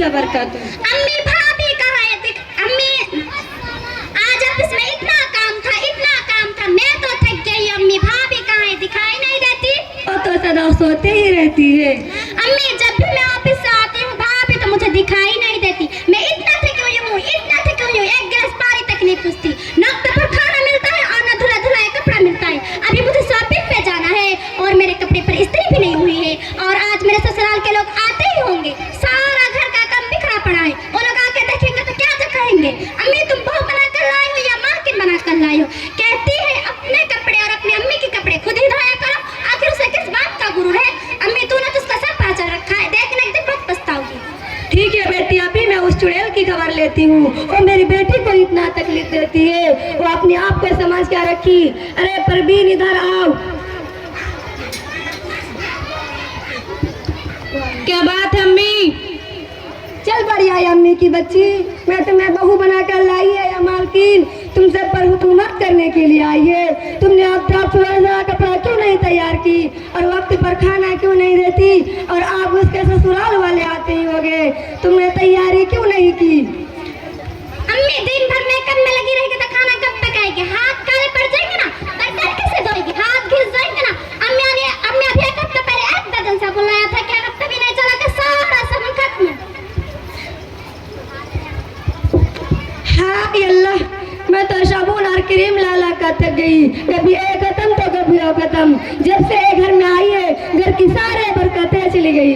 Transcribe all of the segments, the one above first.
वबरकातुहू। अम्मी भाभी कहाँ है? अम्मी आज ऑफिस में इतना काम था, मैं तो थक गई। अम्मी भाभी कहाँ है? दिखाई नहीं देती। वो तो सदा सोते ही रहती है। अम्मी जब भी मैं ऑफिस से आती हूँ भाभी तो मुझे दिखाई नहीं देती। मैं इतना थकी हुई हूँ, एक गिलास पानी तक नहीं पूछती। न पर खाना मिलता है और न धुला धुलाया कपड़ा मिलता है। अभी मुझे शॉपिंग पे जाना है और मेरे कपड़े पर इस्त्री भी नहीं हुई है। और आज मेरे ससुराल के लोग आते ही होंगे, सारा घर का काम बिखरा पड़ा है। वो लोग आके देखेंगे तो क्या कहेंगे? अम्मी तुम बहू बना कर लाई हो या मार्केट बना कर लाई हो? कहती है अपने कपड़े और अपनी अम्मी के कपड़े खुद ही धोया करो। आखिर उसे किस बात का गुरु है? अम्मी तूने तो उसका सर पाचा रखा है, देखने एक दिन बहुत पछताओगी। ठीक है बेटी, अभी मैं उस चुड़ैल की खबर लेती हूँ। और मेरी बेटी को इतना तकलीफ देती है, वो अपने आप को समझ क्या रखी। अरे परवीन इधर आओ। क्या बात है अम्मी? चल बढ़िया है अम्मी की बच्ची, मैं तुम्हें बहू बनाकर लाई है या मालकिन तुम सब पर हुकूमत करने के लिए आई है। तुमने अब तक सुबह कपड़ा क्यों नहीं तैयार की और वक्त पर खाना क्यों नहीं देती? और आप उसके ससुराल वाले आते ही हो गए, तुमने तैयारी क्यों नहीं की? अम्मी दिन भर मेकअप में लगी रहेगी तो खाना कब पकाएगी? हाथ काले पड़ जाएंगे ना, बर्तन कैसे धोएगी? हाथ घिस जाएंगे ना। अम्मी अभी एक हफ्ते पहले एक दर्जन साबुन लाया था, क्या हफ्ते भी नहीं चला कि सारा साबुन खत्म। हाँ अल्लाह, मैं तो साबुन और क्रीम ला कर थक गई। कभी एक खत्म तो कभी वो खत्म। जब से घर में आई है घर की सारे बरकतें चली गई।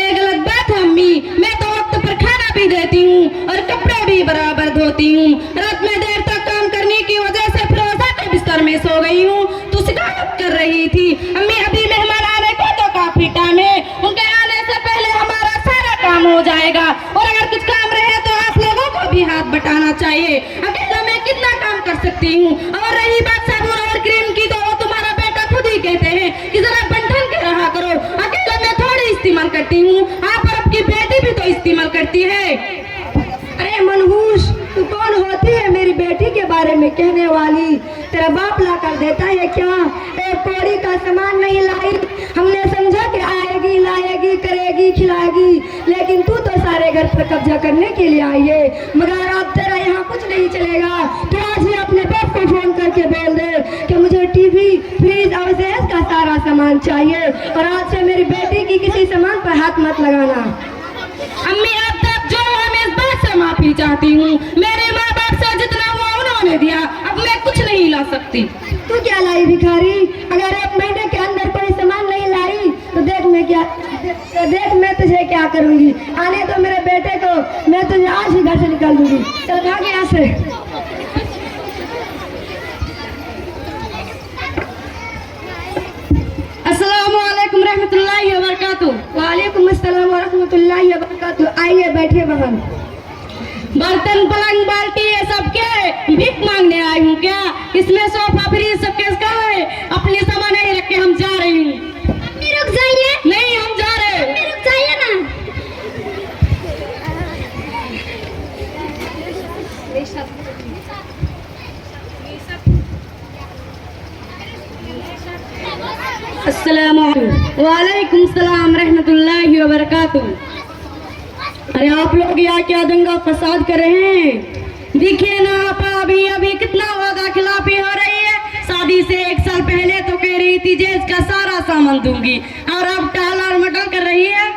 एक गलत बात है अम्मी, मैं तो वक्त पर खाना भी देती हूँ और कपड़े भी बराबर धोती हूँ। रात में देर तक काम करने की वजह से फिरोजा के बिस्तर में सो गई हूँ। तो शिकायत कर रही थी अम्मी अभी मेहमान आने को तो काफी टाइम है, उनके आने से पहले हमारा सारा काम हो जाएगा। और अगर कुछ काम रहे तो आप लोगों को भी हाथ बटाना चाहिए। अकेला मैं कितना काम कर सकती हूँ? और रही बात साबुन और क्रीम की तो वो तुम्हारा बेटा खुद ही कहते हैं कि जरा बंधन के रहा करो। अकेला मैं थोड़ी इस्तेमाल करती हूँ, आप और आपकी बेटी भी तो इस्तेमाल करती है। अरे मनहूस, तू कौन होती है मेरी बेटी के बारे में कहने वाली? तेरा बाप ला कर देता है क्या? एक कौड़ी का सामान नहीं लाई, हमने समझा कि आएगी लाएगी करेगी खिलाएगी, लेकिन तू तो सारे घर पर कब्जा करने के लिए आई है। मगर अब तेरा यहाँ कुछ नहीं चलेगा। तो आज ही अपने बाप को फोन करके बोल दे कि मुझे टीवी फ्रिज और गैस का सारा सामान चाहिए और आज से मेरी बेटी की किसी सामान पर हाथ मत लगाना। अम्मी अब तक जो है मैं इस बात से माफी चाहती हूँ। मेरे माँ बाप से जितना हुआ उन्होंने दिया, अब मैं कुछ नहीं ला सकती। तू क्या लाई भिखारी? अगर एक महीने के अंदर कोई सामान नहीं लाई तो देख मैं तुझे क्या करूंगी। आने तो मेरे बेटे को, मैं तुझे आज ही घर से निकाल दूंगी। चल भाग यहाँ से। अस्सलाम वालेकुम रहमतुल्लाहि व बरकातुहू। वालेकुम अस्सलाम व रहमतुल्लाहि व बरकातुहू। आइए बैठिए बहन। बर्तन पलंग बाल्टी ये सब के भीख मांगने आई हूँ क्या? इसमें सोफा फ्रिज सब केस कहाँ है? अपने सामान नहीं रख के हम जा रही हूँ। रुक जाइए। नहीं हम जा रहे हैं। रुक जाइए ना। अस्सलाम वालेकुम सलाम रहमतुल्लाहि व बरकातुहू। अरे आप लोग यहाँ क्या दंगा फसाद कर रहे हैं? देखिए ना आपा, अभी कितना वादा खिलाफी हो रही है। शादी से 1 साल पहले तो कह रही थी जेज का सारा सामान दूंगी और अब टाल और मटल कर रही है।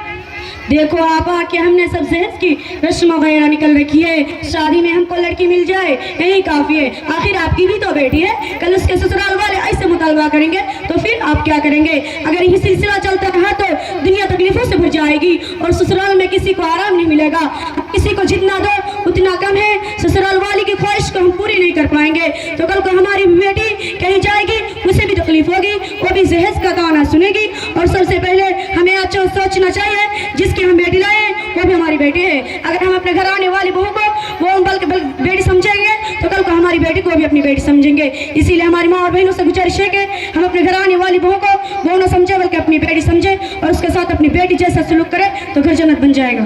देखो आपा कि हमने सब सेहत की रस्म वगैरह निकल रखी है। शादी में हमको लड़की मिल जाए यही काफी है। आखिर आपकी भी तो बेटी है, कल उसके ससुराल वाले ऐसे मुतालबा करेंगे तो फिर आप क्या करेंगे? अगर यही सिलसिला चलता रहा तो दुनिया तकलीफों से भर जाएगी और ससुराल में किसी को आराम नहीं मिलेगा। किसी को जितना दो उतना कम है। ससुराल वाली की ख्वाहिश को हम पूरी नहीं कर पाएंगे तो कल को हमारी बेटी कहीं जाएगी, उसे भी तकलीफ होगी, वो भी जहेज का गाना सुनेगी। और सबसे पहले हमें अच्छा सोचना चाहिए जिसकी हम बेटी लाए वो भी हमारी बेटी है। अगर हम अपने घर आने वाली बहू को वो बल्कि बेटी समझेंगे तो कल को हमारी बेटी को भी अपनी बेटी समझेंगे। इसीलिए हमारी माँ और बहनों से गुजारिश है कि हम अपने घर आने वाली बहू को वो न समझे बल्कि अपनी बेटी समझे और उसके साथ अपनी बेटी जैसा सलूक करे तो घर जन्नत बन जाएगा।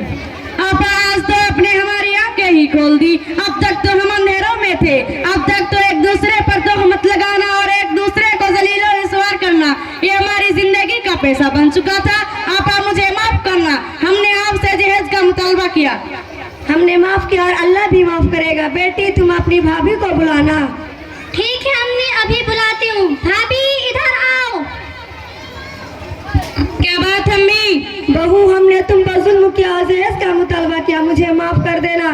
आप आज तो अपने हमारी आंखें ही खोल दी। अब तक तो हम अंधेरों में थे, अब तक तो एक दूसरे पर तोहमत लगाना और एक दूसरे को जलील और रिस्वा करना ये हमारी जिंदगी का पैसा बन चुका था। आप मुझे माफ करना, हमने आपसे जहेज का मुतालबा किया। हमने माफ किया और अल्लाह भी माफ करेगा। बेटी तुम अपनी भाभी को बुलाना। ठीक है अम्मी, अभी बुलाती हूँ। भाभी इधर आओ। क्या बात है अम्मी? बहू, हमने तुम पर जुल्म किया, जहेज का मुतालबा किया, मुझे माफ कर देना।